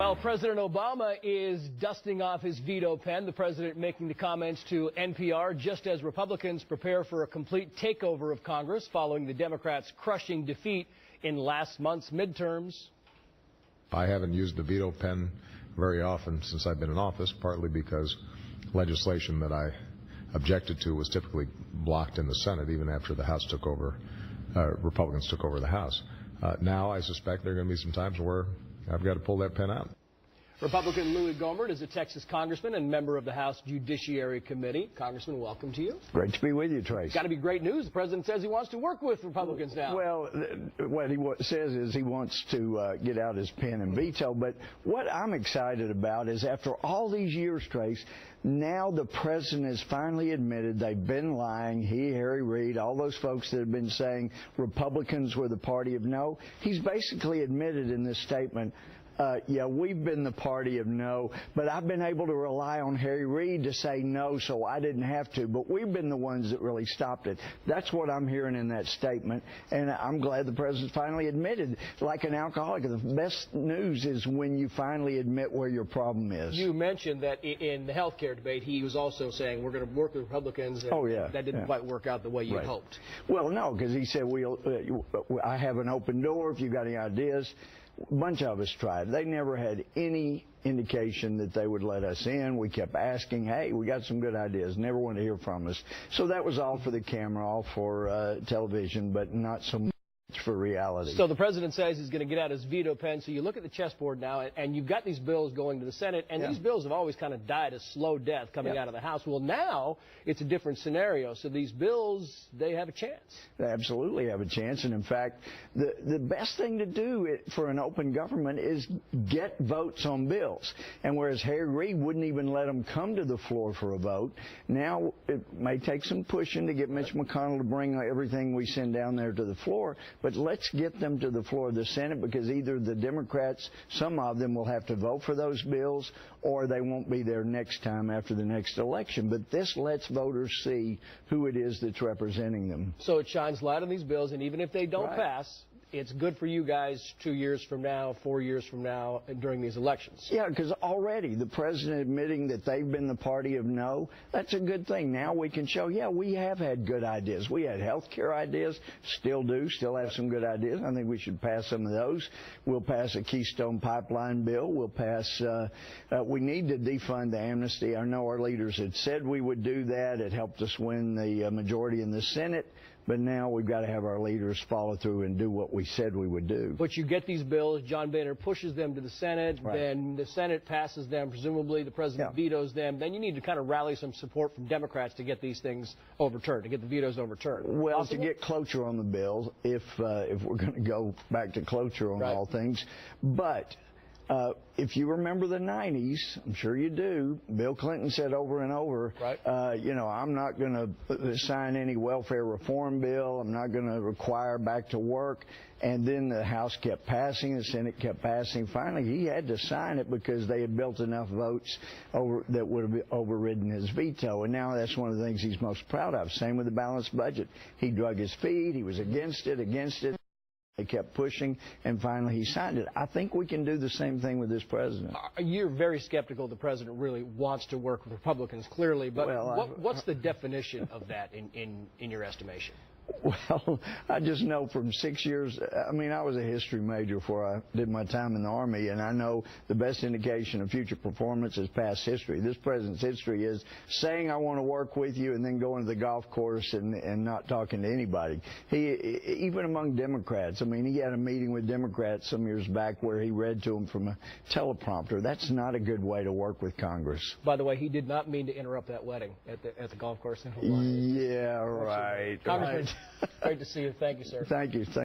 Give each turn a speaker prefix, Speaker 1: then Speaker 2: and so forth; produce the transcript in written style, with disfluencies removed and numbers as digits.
Speaker 1: While President Obama is dusting off his veto pen, the president making the comments to NPR just as Republicans prepare for a complete takeover of Congress following the Democrats' crushing defeat in last month's midterms.
Speaker 2: I haven't used the veto pen very often since I've been in office, partly because legislation that I objected to was typically blocked in the Senate even after the House took over, Republicans took over the House. Now I suspect there are going to be some times where I've got to pull that pen out.
Speaker 1: Republican Louie Gohmert is a Texas congressman and member of the House Judiciary Committee. Congressman, welcome to you.
Speaker 3: Great to be with you, Trace.
Speaker 1: It's got to be great news. The president says he wants to work with Republicans now.
Speaker 3: Well, what he says is he wants to get out his pen and veto. But what I'm excited about is after all these years, Trace, now the president has finally admitted they've been lying. He, Harry Reid, all those folks that have been saying Republicans were the party of no. He's basically admitted in this statement, yeah, we've been the party of no, but I've been able to rely on Harry Reid to say no, so I didn't have to. But we've been the ones that really stopped it. That's what I'm hearing in that statement, and I'm glad the president finally admitted. Like an alcoholic, the best news is when you finally admit where your problem is.
Speaker 1: You mentioned that in the health care debate, he was also saying we're going to work with Republicans, and that didn't quite work out the way you hoped.
Speaker 3: Well, no, because he said, I have an open door if you've got any ideas. A bunch of us tried. They never had any indication that they would let us in. We kept asking, hey, we got some good ideas. Never wanted to hear from us. So that was all for the camera, all for television, but not so much for reality.
Speaker 1: So the president says he's going to get out his veto pen. So you look at the chessboard now, and you've got these bills going to the Senate, and these bills have always kind of died a slow death coming out of the House. Well, now it's a different scenario. So these bills, they have a chance.
Speaker 3: They absolutely have a chance. And, in fact, the best thing to do for an open government is get votes on bills. And whereas Harry Reid wouldn't even let them come to the floor for a vote, now it may take some pushing to get Mitch McConnell to bring everything we send down there to the floor. But let's get them to the floor of the Senate, because either the Democrats, some of them will have to vote for those bills, or they won't be there next time after the next election. But this lets voters see who it is that's representing them.
Speaker 1: So it shines light on these bills, and even if they don't pass, it's good for you guys 2 years from now, 4 years from now, during these elections.
Speaker 3: Yeah, because already the president admitting that they've been the party of no, that's a good thing. Now we can show, yeah, we have had good ideas. We had health care ideas, still do, still have some good ideas. I think we should pass some of those. We'll pass a Keystone Pipeline bill. We'll pass, we need to defund the amnesty. I know our leaders had said we would do that. It helped us win the majority in the Senate. But now we've got to have our leaders follow through and do what we said we would do.
Speaker 1: But you get these bills, John Boehner pushes them to the Senate, then the Senate passes them, presumably the president vetoes them. Then you need to kind of rally some support from Democrats to get these things overturned, to get the vetoes overturned.
Speaker 3: Well, to get cloture on the bill, if we're going to go back to cloture on all things. But if you remember the 90s, I'm sure you do, Bill Clinton said over and over, you know, I'm not going to sign any welfare reform bill. I'm not going to require back to work. And then the House kept passing, the Senate kept passing. Finally, he had to sign it because they had built enough votes that would have overridden his veto. And now that's one of the things he's most proud of. Same with the balanced budget. He drug his feet. He was against it. They kept pushing, and finally he signed it. I think we can do the same thing with this president.
Speaker 1: You're very skeptical the president really wants to work with Republicans, clearly, but what's the definition of that in your estimation?
Speaker 3: Well, I just know from 6 years, I mean, I was a history major before I did my time in the Army, and I know the best indication of future performance is past history. This president's history is saying I want to work with you and then going to the golf course and not talking to anybody. Even among Democrats, I mean, he had a meeting with Democrats some years back where he read to them from a teleprompter. That's not a good way to work with Congress.
Speaker 1: By the way, he did not mean to interrupt that wedding at the golf course in Hawaii.
Speaker 3: Yeah, right.
Speaker 1: Congressman, great to see you. Thank you, sir.
Speaker 3: Thank you.